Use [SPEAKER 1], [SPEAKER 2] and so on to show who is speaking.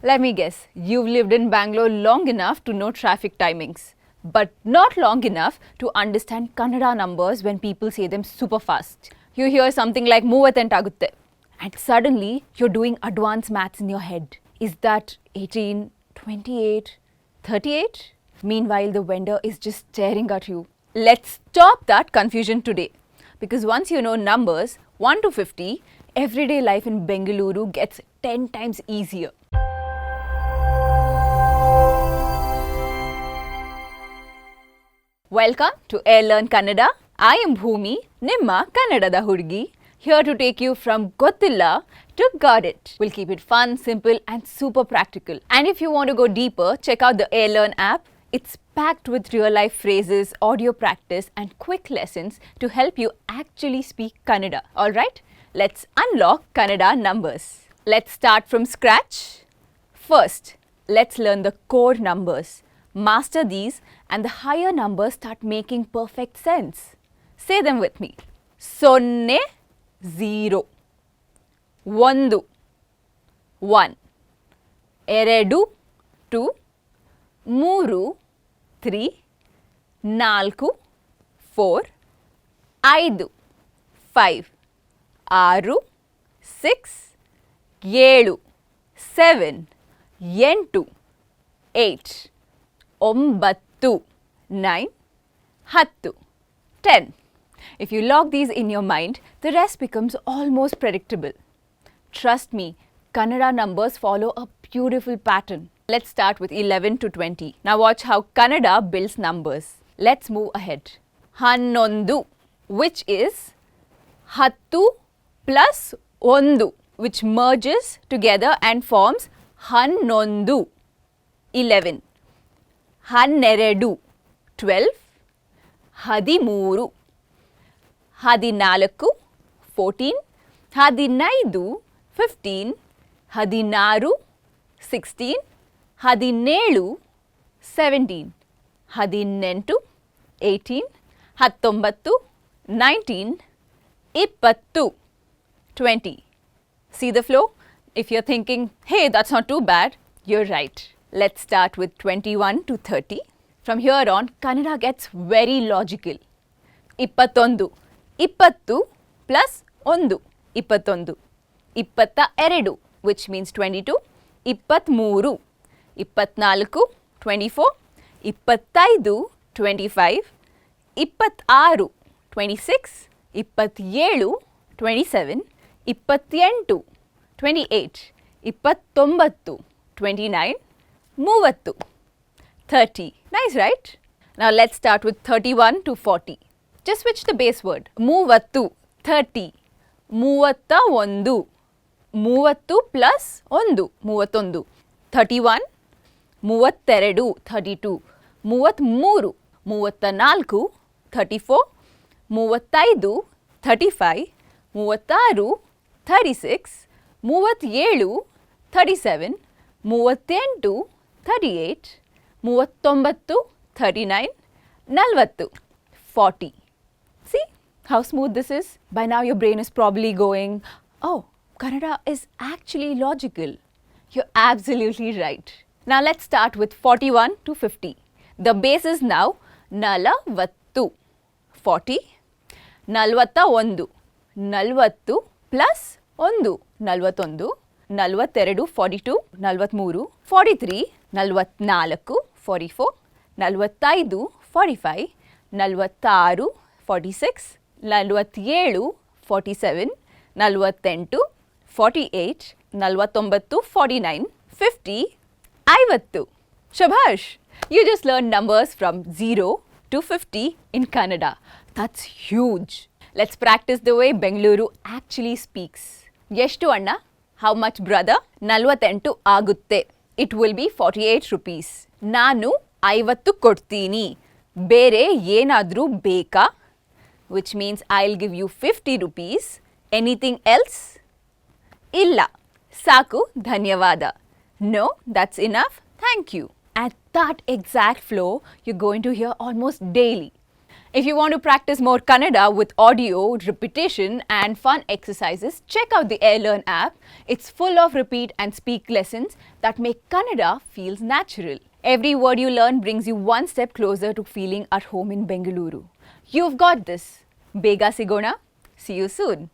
[SPEAKER 1] Let me guess, you've lived in Bangalore long enough to know traffic timings, but not long enough to understand Kannada numbers when people say them super fast. You hear something like "ಮೂವತ್ತೆಂಟಾಗುತ್ತೆ" and suddenly you're doing advanced maths in your head. Is that 18, 28, 38? Meanwhile, the vendor is just staring at you. Let's stop that confusion today. Because once you know numbers 1 to 50, everyday life in Bengaluru gets 10 times easier. Welcome to Learn Kannada. I am Bhumi, Nimma Kannadada Hudgi, here to take you from Gottilla to Got It. We'll keep it fun, simple and super practical. And if you want to go deeper, check out the Learn app. It's packed with real-life phrases, audio practice and quick lessons to help you actually speak Kannada. Alright, let's unlock Kannada numbers. Let's start from scratch. First, let's learn the core numbers. Master these and the higher numbers start making perfect sense. Say them with me. Sonne, 0. Ondu, 1. Eredu, 2. Mooru, 3. Nalku, 4. Aidu, 5. Aru, 6. Yelu, 7. Yentu, 8. Ombattu, 9. Hattu, 10. If you log these in your mind, the rest becomes almost predictable. Trust me, Kannada numbers follow a beautiful pattern. Let's start with 11 to 20. Now watch how Kannada builds numbers. Let's move ahead. Hannondu, which is hattu plus ondu, which merges together and forms hannondu, 11. ಹನ್ನೆರಡು 12. ಹದಿಮೂರು 14 14. ಹದಿನೈದು 15. ಹದಿನಾರು 16. ಹದಿನೇಳು 17. ಹದಿನೆಂಟು 18. ಹತ್ತೊಂಬತ್ತು 19. ಇಪ್ಪತ್ತು 20. See the flow? If you're thinking, hey, that's not too bad, you're right. Let's start with 21 to 30. From here on, Kannada gets very logical. ಇಪ್ಪತ್ತೊಂದು ಇಪ್ಪತ್ತು plus ಒಂದು ಇಪ್ಪತ್ತೊಂದು. ಇಪ್ಪತ್ತ ಎರಡು, which means 22. ಇಪ್ಪತ್ತ್ಮೂರು ಇಪ್ಪತ್ನಾಲ್ಕು 24. ಇಪ್ಪತ್ತೈದು 25. ಇಪ್ಪತ್ತಾರು 26. ಇಪ್ಪತ್ತೇಳು 27. ಇಪ್ಪತ್ತೆಂಟು 28. ಇಪ್ಪತ್ತೊಂಬತ್ತು 29. ಮೂವತ್ತು 30. Nice, right? Now let's start with 31 to 40. Just switch the base word. ಮೂವತ್ತು 30. ಮೂವತ್ತ ಒಂದು ಮೂವತ್ತು plus ಒಂದು ಮೂವತ್ತೊಂದು 31. ಮೂವತ್ತೆರಡು 32. ಮೂವತ್ತ್ಮೂರು ಮೂವತ್ತ ನಾಲ್ಕು 34. ಮೂವತ್ತೈದು 35. ಮೂವತ್ತಾರು 36. ಮೂವತ್ತೇಳು 37. ಮೂವತ್ತೆಂಟು 38. ಮೂವತ್ತೊಂಬತ್ತು 39. ನಲವತ್ತು 40. See how smooth this is? By now your brain is probably going, oh, Kannada is actually logical. You're absolutely right. Now let's start with 41 to 50. The base is now ನಲವತ್ತು 40. ನಲವತ್ತ ಒಂದು ನಲವತ್ತು plus ಒಂದು ನಲವತ್ತೊಂದು. ನಲವತ್ತೆರಡು 42. ನಲವತ್ತ್ಮೂರು 43. ನಲವತ್ತ್ನಾಲ್ಕು 44. ನಲವತ್ತೈದು 45. ನಲವತ್ತಾರು 46. ನಲವತ್ತೇಳು 47. ನಲವತ್ತೆಂಟು 48. ನಲವತ್ತೊಂಬತ್ತು 49. 50. ಐವತ್ತು. Shabash! You just learned numbers from 0 to 50 in Kannada. That's huge. Let's practice the way Bengaluru actually speaks. ಎಷ್ಟು ಅಣ್ಣ? How much, brother? ನಲವತ್ತೆಂಟು ಆಗುತ್ತೆ. It will be 48 rupees. ನಾನು 50 ಕೊಡ್ತೀನಿ. ಬೇರೆ ಏನಾದರೂ ಬೇಕಾ? Which means I'll give you 50 rupees. Anything else? ಇಲ್ಲ. ಸಾಕು, ಧನ್ಯವಾದ. No, that's enough. Thank you. At that exact flow, you're going to hear almost daily. If you want to practice more Kannada with audio, repetition and fun exercises, check out the AirLearn app. It's full of repeat and speak lessons that make Kannada feels natural. Every word you learn brings you one step closer to feeling at home in Bengaluru. You've got this. Bega sigona. See you soon.